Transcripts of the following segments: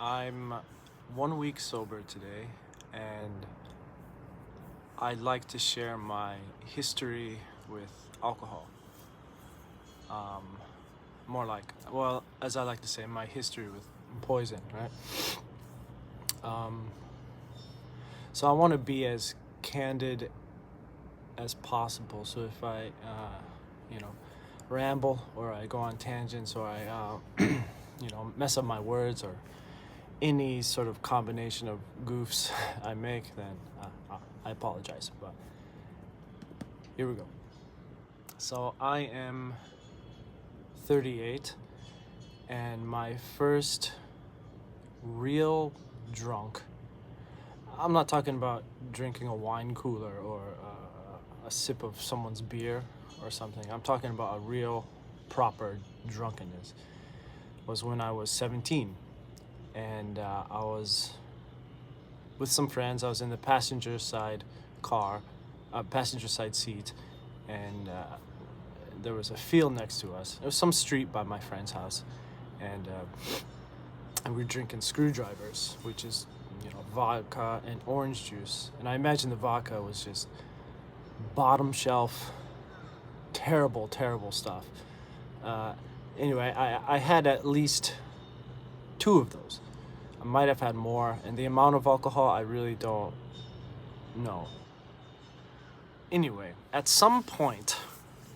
I'm 1 week sober today, and I'd like to share my history with alcohol. Um, More like, well, as I like to say, my history with poison, right? Um, so I want to be as candid as possible. So if I, ramble or I go on tangents or I, mess up my words or any sort of combination of goofs I make, then I apologize. But here we go. So I am 38, and my first real drunk. I'm not talking about drinking a wine cooler or a sip of someone's beer or something. I'm talking about a real, proper drunkenness. Was when I was 17, and I was with some friends. I was in the passenger side seat, and there was a field next to us. It was some street by my friend's house, and we were drinking screwdrivers, which is, vodka and orange juice. And I imagine the vodka was just bottom shelf, terrible, terrible stuff. Anyway, I had at least 2 of those. I might have had more, and the amount of alcohol I really don't know. Anyway, at some point,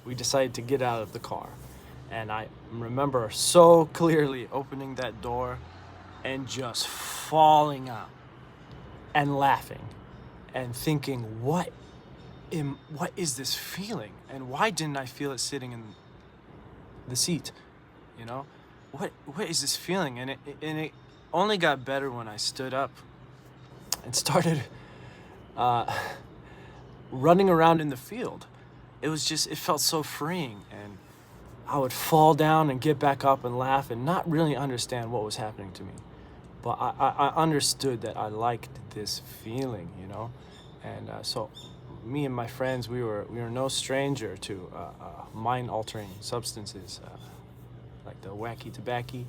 we decided to get out of the car, and I remember so clearly opening that door and just falling out and laughing and thinking, what is this feeling, and why didn't I feel it sitting in the seat? What is this feeling? And it only got better when I stood up and started running around in the field. It felt so freeing, and I would fall down and get back up and laugh and not really understand what was happening to me. But I understood that I liked this feeling, and so me and my friends, we were no stranger to mind-altering substances, like the wacky tobacco.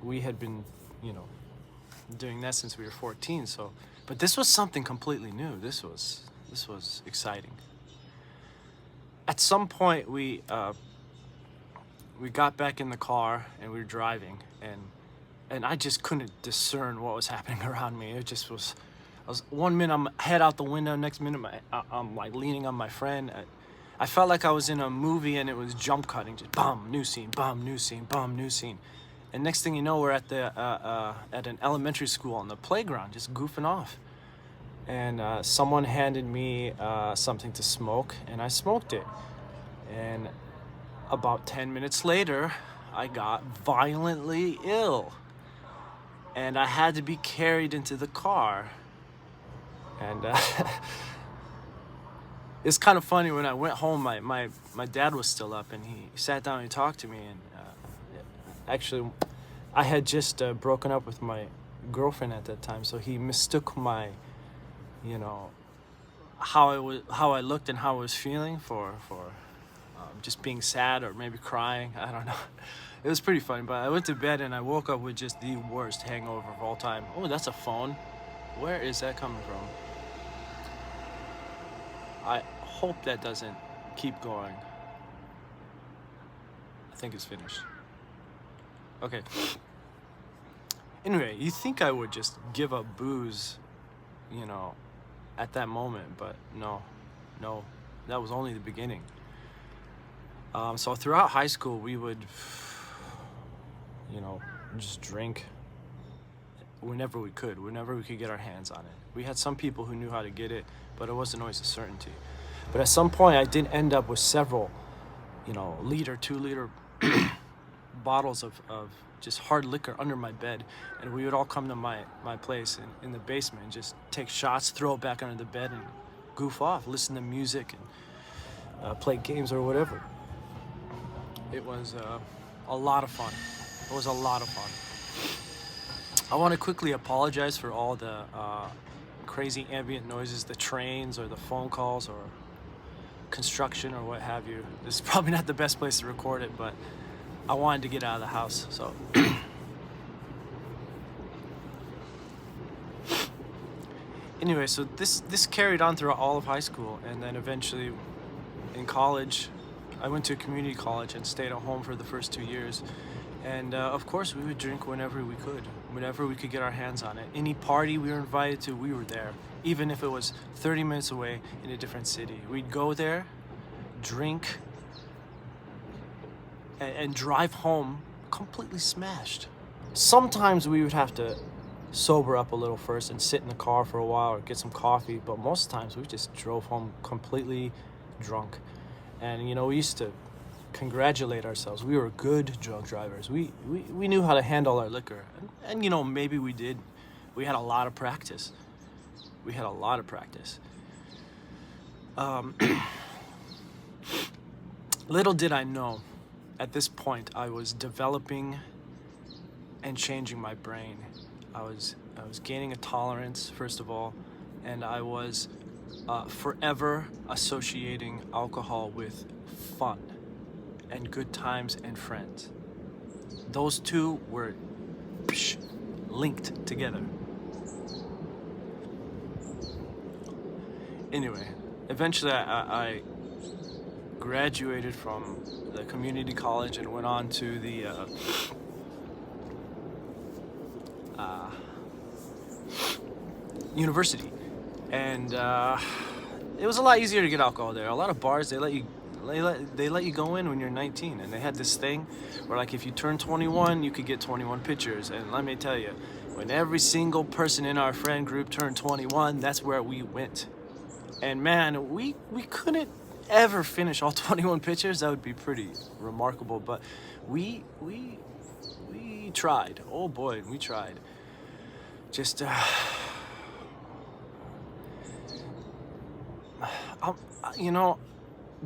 We had been, doing that since we were 14. So, but this was something completely new. This was exciting. At some point, we got back in the car and we were driving, and I just couldn't discern what was happening around me. It just was. I was 1 minute I'm head out the window, next minute I'm like leaning on my friend. I felt like I was in a movie and it was jump cutting, just bum, new scene, bum, new scene, bum, new scene. And next thing you know, we're at an elementary school on the playground, just goofing off. And someone handed me something to smoke, and I smoked it. And about 10 minutes later, I got violently ill, and I had to be carried into the car. And it's kind of funny, when I went home, my dad was still up, and he sat down and he talked to me. And actually, I had just broken up with my girlfriend at that time, so he mistook my, how I looked and how I was feeling for just being sad or maybe crying. I don't know. It was pretty funny, but I went to bed and I woke up with just the worst hangover of all time. Oh, that's a phone. Where is that coming from? I hope that doesn't keep going. I think it's finished. Okay. Anyway, you think I would just give up booze, at that moment, but no, that was only the beginning. So throughout high school, we would, just drink whenever we could get our hands on it. We had some people who knew how to get it, but it wasn't always a certainty. But at some point, I did end up with several, 2-liter bottles of just hard liquor under my bed, and we would all come to my place in the basement and just take shots, throw it back under the bed, and goof off, listen to music, and play games or whatever. It was a lot of fun. It was a lot of fun. I want to quickly apologize for all the crazy ambient noises, the trains or the phone calls or construction or what have you. This is probably not the best place to record it, but I wanted to get out of the house, so Anyway, so this carried on throughout all of high school, and then eventually in college, I went to a community college and stayed at home for the first 2 years. And of course, we would drink whenever we could get our hands on it. Any party we were invited to, we were there, even if it was 30 minutes away in a different city. We'd go there, drink, and drive home completely smashed. Sometimes we would have to sober up a little first and sit in the car for a while or get some coffee, but most times we just drove home completely drunk. And we used to congratulate ourselves. We were good drunk drivers. We knew how to handle our liquor, and maybe we did. We had a lot of practice. Little did I know, at this point I was developing and changing my brain. I was gaining a tolerance, first of all, and I was forever associating alcohol with fun and good times and friends. Those two were linked together. Anyway, eventually I graduated from the community college and went on to the university, and it was a lot easier to get alcohol there. A lot of bars, they let you go in when you're 19, and they had this thing where, like, if you turn 21, you could get 21 pitchers. And let me tell you, when every single person in our friend group turned 21, that's where we went. And man, we couldn't ever finish all 21 pitchers. That would be pretty remarkable, but we tried. Oh boy, we tried. Just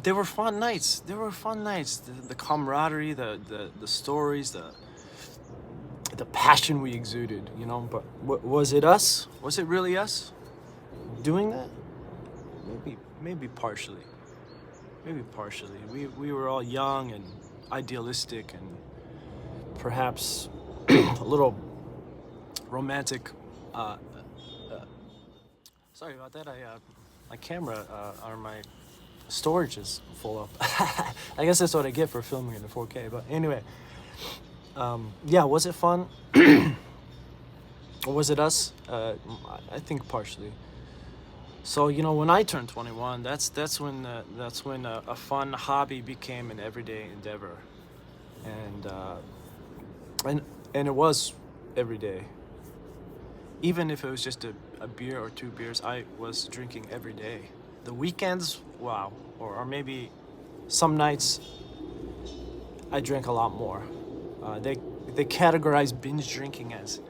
they were fun nights. The camaraderie, the stories, the passion we exuded. But was it us? Was it really us doing that? Maybe partially. We were all young and idealistic and perhaps a little romantic. Sorry about that. My camera or my storage is full up. I guess that's what I get for filming it in 4K. But anyway, was it fun? Or was it us? I think partially. So when I turned 21, that's when a fun hobby became an everyday endeavor, and it was every day. Even if it was just a beer or 2 beers, I was drinking every day. The weekends, wow, or maybe some nights I drank a lot more. They categorize binge drinking as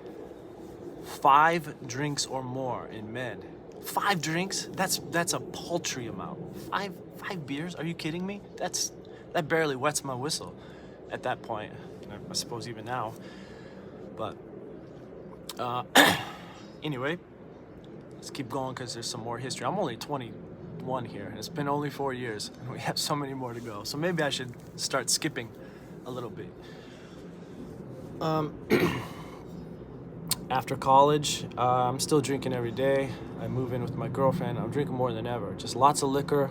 5 drinks or more in men. 5 drinks? That's a paltry amount. 5 beers? Are you kidding me? That barely wets my whistle at that point. I suppose even now. But anyway, let's keep going because there's some more history. I'm only 21 here, and it's been only 4 years, and we have so many more to go. So maybe I should start skipping a little bit. After college, I'm still drinking every day. I move in with my girlfriend. I'm drinking more than ever. Just lots of liquor,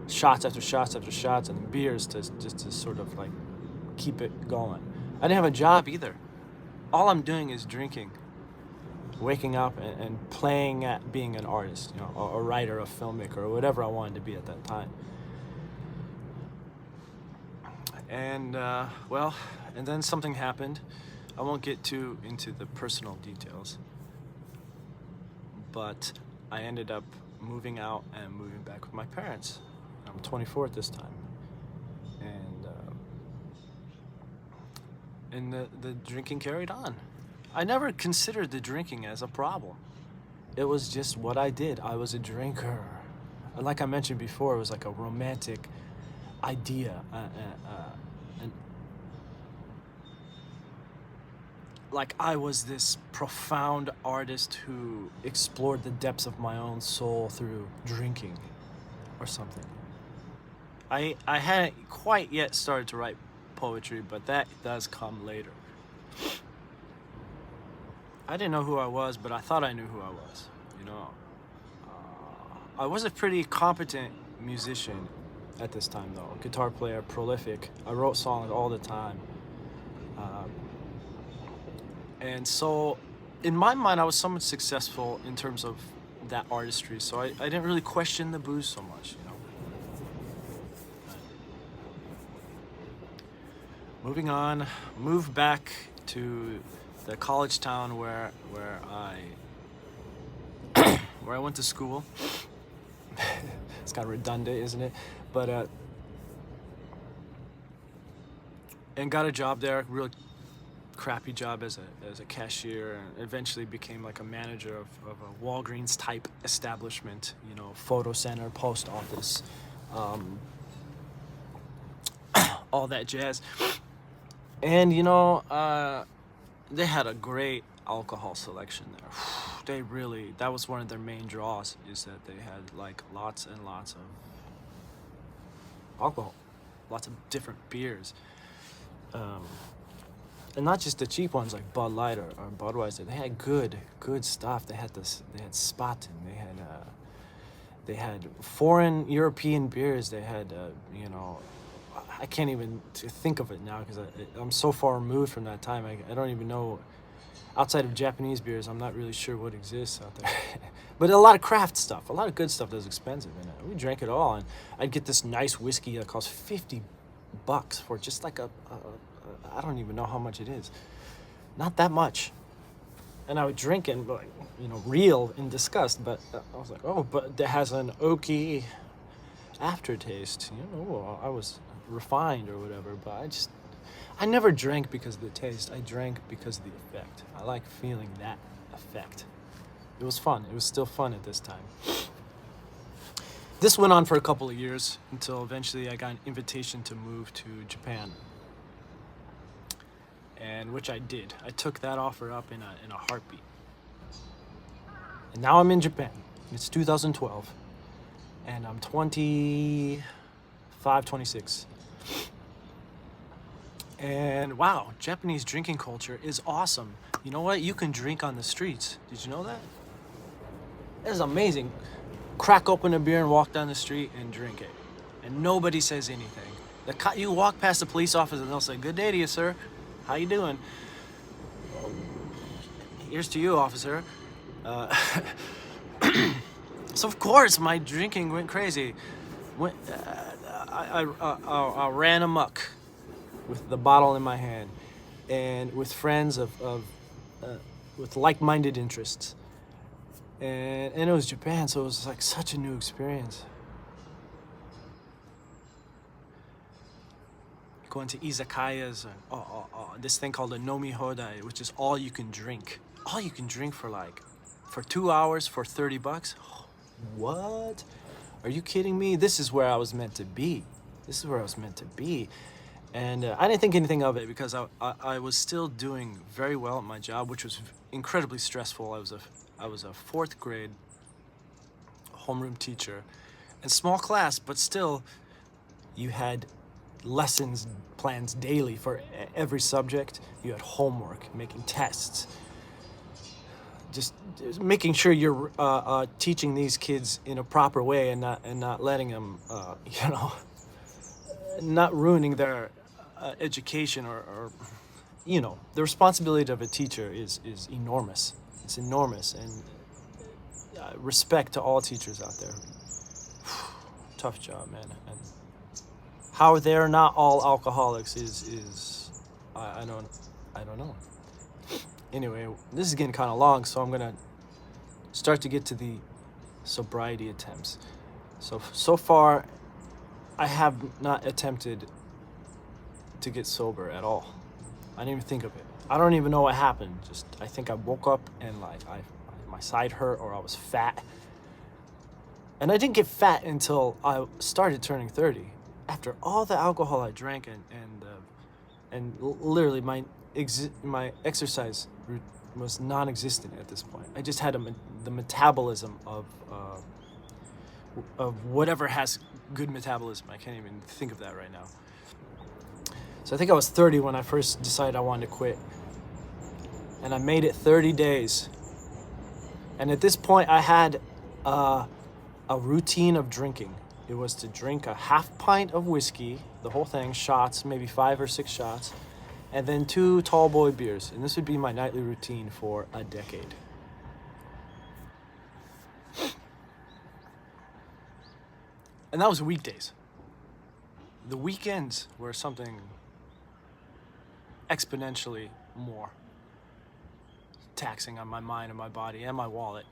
shots after shots after shots, and beers to sort of like keep it going. I didn't have a job either. All I'm doing is drinking, waking up and playing at being an artist, a writer, a filmmaker, or whatever I wanted to be at that time. And and then something happened. I won't get too into the personal details, but I ended up moving out and moving back with my parents. I'm 24 at this time, and the drinking carried on. I never considered the drinking as a problem. It was just what I did. I was a drinker. Like I mentioned before, it was like a romantic idea. Like I was this profound artist who explored the depths of my own soul through drinking or something. I hadn't quite yet started to write poetry, but that does come later. I didn't know who I was, but I thought I knew who I was, I was a pretty competent musician at this time, though. Guitar player, prolific. I wrote songs all the time. Um, and so, in my mind, I was somewhat successful in terms of that artistry. So I didn't really question the booze so much, you know. Moving on, moved back to the college town where I where I went to school. It's kind of redundant, isn't it? But and got a job there, real crappy job as a cashier, and eventually became like a manager of a Walgreens type establishment, you know, photo center, post office, all that jazz. And you know, they had a great alcohol selection there. That was one of their main draws, is that they had like lots and lots of alcohol, lots of different beers. And not just the cheap ones like Bud Light or Budweiser. They had good stuff. They had Spaten. They had foreign European beers. They had you know, I can't even think of it now because I'm so far removed from that time. I don't even know. Outside of Japanese beers, I'm not really sure what exists out there. But a lot of craft stuff, a lot of good stuff that was expensive. And we drank it all. And I'd get this nice whiskey that cost $50 for just like I don't even know how much it is. Not that much. And I would drink it and like, you know, reel in disgust. But I was like, oh, but it has an oaky aftertaste. You know, I was refined or whatever, but I never drank because of the taste. I drank because of the effect. I like feeling that effect. It was fun. It was still fun at this time. This went on for a couple of years until eventually I got an invitation to move to Japan. And which I did. I took that offer up in a heartbeat. And now I'm in Japan. It's 2012. And I'm 25, 26. And wow, Japanese drinking culture is awesome. You know what? You can drink on the streets. Did you know that? That is amazing. Crack open a beer and walk down the street and drink it. And nobody says anything. You walk past the police officer and they'll say, "Good day to you, sir. How you doing?" "Here's to you, officer." So of course my drinking went crazy. I ran amok with the bottle in my hand, and with friends with like-minded interests, and it was Japan, so it was like such a new experience. Going to izakayas, this thing called a nomi hodai, which is all you can drink for 2 hours for $30. What? Are you kidding me? This is where I was meant to be. And I didn't think anything of it because I was still doing very well at my job, which was incredibly stressful. I was a fourth grade homeroom teacher, and small class, but still, you had lessons plans daily for every subject. You had homework, making tests, just making sure you're teaching these kids in a proper way and not letting them, you know, not ruining their education or you know, the responsibility of a teacher is enormous. It's enormous, and respect to all teachers out there. Tough job, man. And how they're not all alcoholics is I don't know. Anyway, this is getting kind of long, so I'm gonna start to get to the sobriety attempts. So far, I have not attempted to get sober at all. I didn't even think of it. I don't even know what happened. Just I think I woke up and like my side hurt, or I was fat. And I didn't get fat until I started turning 30. After all the alcohol I drank and literally my exercise was non-existent at this point. I just had the metabolism of whatever has good metabolism. I can't even think of that right now. So I think I was 30 when I first decided I wanted to quit. And I made it 30 days. And at this point I had a routine of drinking. It was to drink a half pint of whiskey, the whole thing, shots, maybe 5 or 6 shots, and then 2 tall boy beers. And this would be my nightly routine for a decade. And that was weekdays. The weekends were something exponentially more taxing on my mind and my body and my wallet.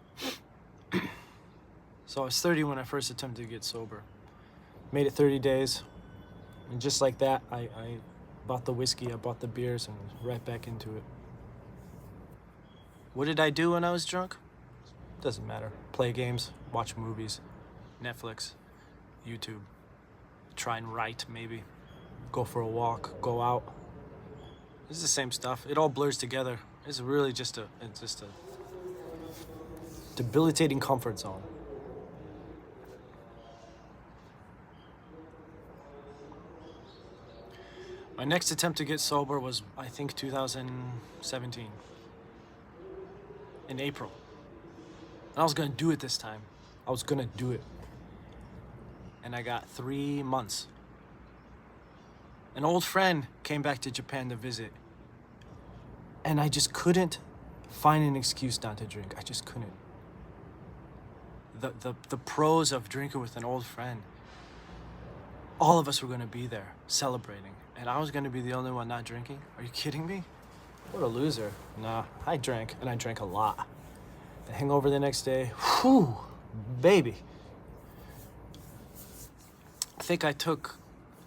So I was 30 when I first attempted to get sober. Made it 30 days. And just like that, I bought the whiskey, I bought the beers, and was right back into it. What did I do when I was drunk? Doesn't matter. Play games, watch movies, Netflix, YouTube. Try and write, maybe. Go for a walk, go out. This is the same stuff. It all blurs together. It's really just a debilitating comfort zone. My next attempt to get sober was, I think, 2017. In April. And I was gonna do it this time. I was gonna do it. And I got 3 months. An old friend came back to Japan to visit. And I just couldn't find an excuse not to drink. I just couldn't. The pros of drinking with an old friend. All of us were gonna be there, celebrating. And I was gonna be the only one not drinking? Are you kidding me? What a loser. Nah, I drank, and I drank a lot. The hangover the next day, whew, baby. I think I took,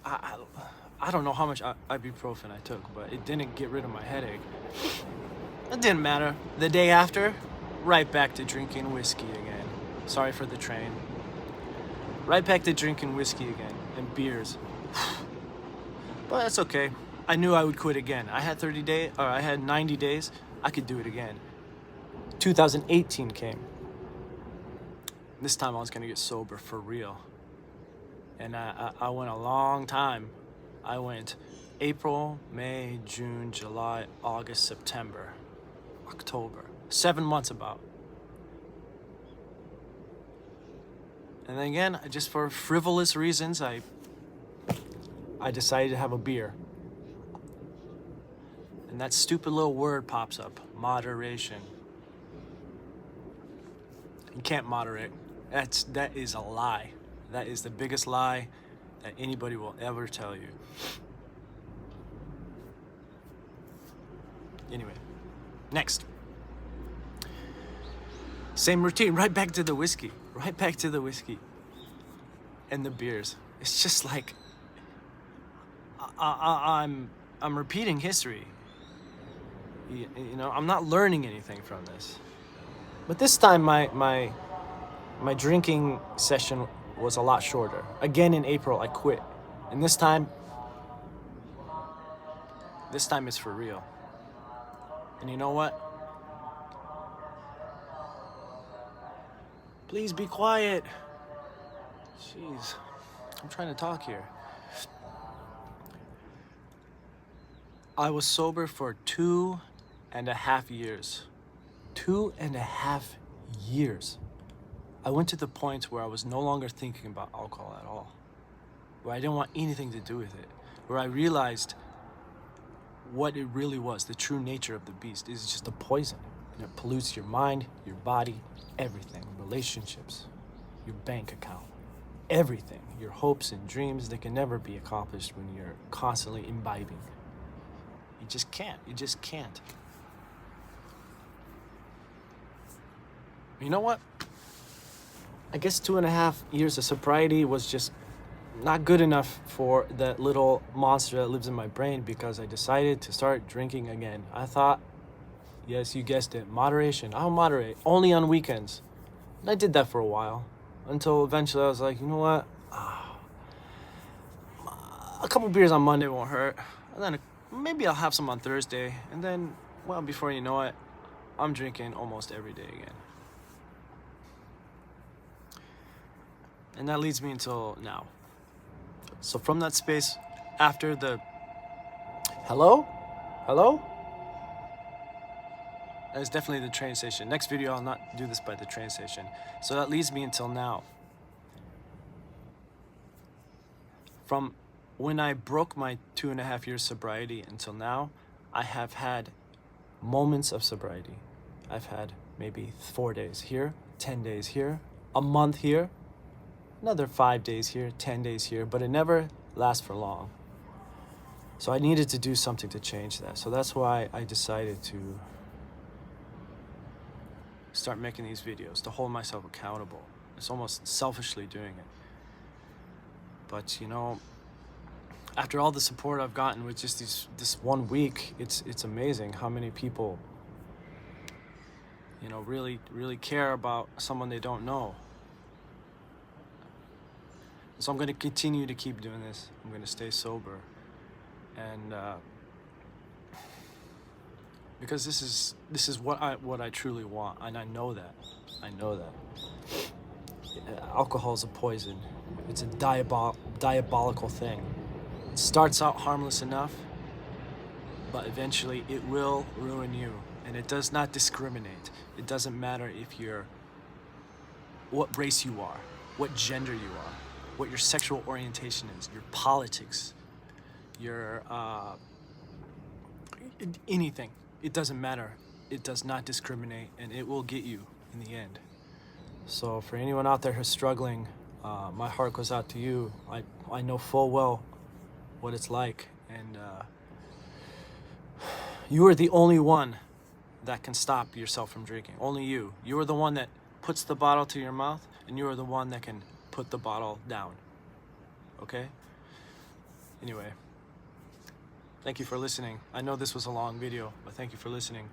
I don't know how much ibuprofen I took, but it didn't get rid of my headache. It didn't matter. The day after, right back to drinking whiskey again. Sorry for the train. Right back to drinking whiskey again, and beers. But that's okay. I knew I would quit again. I had 90 days. I could do it again. 2018 came. This time I was gonna get sober for real. And I went a long time. I went April, May, June, July, August, September, October. 7 months about. And then again, just for frivolous reasons, I decided to have a beer. And that stupid little word pops up, moderation. You can't moderate. That is a lie. That is the biggest lie that anybody will ever tell you. Anyway, next. Same routine, right back to the whiskey. Right back to the whiskey. And the beers. It's just like I'm repeating history. You know, I'm not learning anything from this. But this time my drinking session was a lot shorter. Again in April I quit. And this time it's for real. And you know what? Please be quiet. Jeez. I'm trying to talk here. I was sober for 2.5 years. 2.5 years. I went to the point where I was no longer thinking about alcohol at all. Where I didn't want anything to do with it. Where I realized what it really was, the true nature of the beast. Is just a poison. And it pollutes your mind, your body, everything. Relationships, your bank account, everything. Your hopes and dreams, they can never be accomplished when you're constantly imbibing. You just can't. You just can't. You know what? I guess 2.5 years of sobriety was just not good enough for that little monster that lives in my brain, because I decided to start drinking again. I thought, yes, you guessed it, moderation. I'll moderate, only on weekends. And I did that for a while, until eventually I was like, you know what? A couple beers on Monday won't hurt. And then maybe I'll have some on Thursday. And then, well, before you know it, I'm drinking almost every day again. And that leads me until now. So from that space, after the... Hello? That is definitely the train station. Next video, I'll not do this by the train station. So that leads me until now. From when I broke my 2.5 years sobriety until now, I have had moments of sobriety. I've had maybe 4 days here, 10 days here, a month here, another 5 days here, 10 days here, but it never lasts for long. So I needed to do something to change that. So that's why I decided to start making these videos, to hold myself accountable. It's almost selfishly doing it. But you know, after all the support I've gotten with just this 1 week, it's amazing how many people, you know, really care about someone they don't know. So I'm going to continue to keep doing this. I'm going to stay sober, and because this is what I truly want, and I know that. Alcohol is a poison. It's a diabolical thing. It starts out harmless enough, but eventually it will ruin you. And it does not discriminate. It doesn't matter if you're, what race you are, what gender you are, what your sexual orientation is, your politics, your anything. It doesn't matter. It does not discriminate, and it will get you in the end. So for anyone out there who's struggling, my heart goes out to you. I know full well what it's like, and you are the only one that can stop yourself from drinking. Only you. You are the one that puts the bottle to your mouth, and you are the one that can put the bottle down. Okay? Anyway, thank you for listening. I know this was a long video, but thank you for listening.